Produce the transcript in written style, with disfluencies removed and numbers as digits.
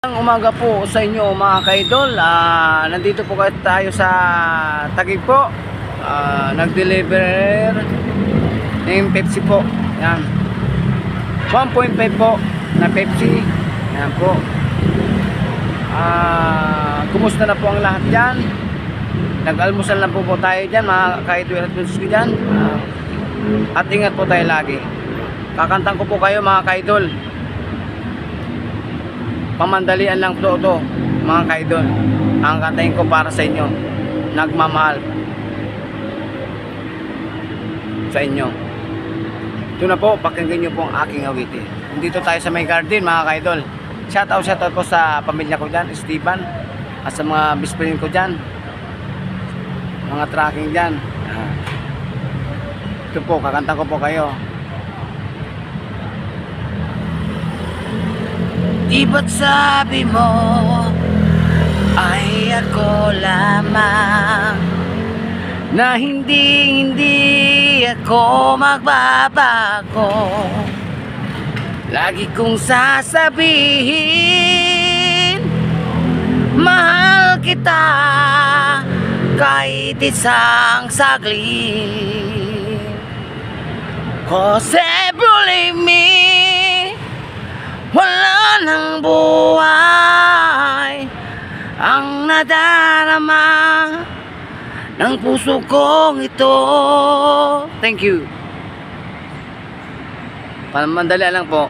Ang umaga po sa inyo mga ka-idol. Nandito po tayo sa Taguig po. Nag-deliver ng Pepsi po. Yan. 1.5 po na Pepsi. Yan po. Kumusta na po ang lahat dyan? Nag-almusal na po tayo dyan mga ka-idol at pinsuski dyan. At ingat po tayo lagi. Kakantang ko po kayo mga ka-idol. Pamandalian lang po ito mga ka-idol. Ang kantahin ko para sa inyo. Nagmamahal sa inyo. Ito na po, pakinggan nyo po ang aking awitin. Dito tayo sa may garden mga ka-idol. Shout out po sa pamilya ko dyan, Esteban. At sa mga best friend ko dyan, mga tracking dyan. Ito po, kakanta ko po kayo. Di ba't sabi mo ay ako lamang na hindi ako magbabago. Lagi kong sasabihin mahal kita kahit isang saglit. 'Cause believe me, wala ng buhay ang nadarama ng puso kong ito. Thank you. Pamandali lang po.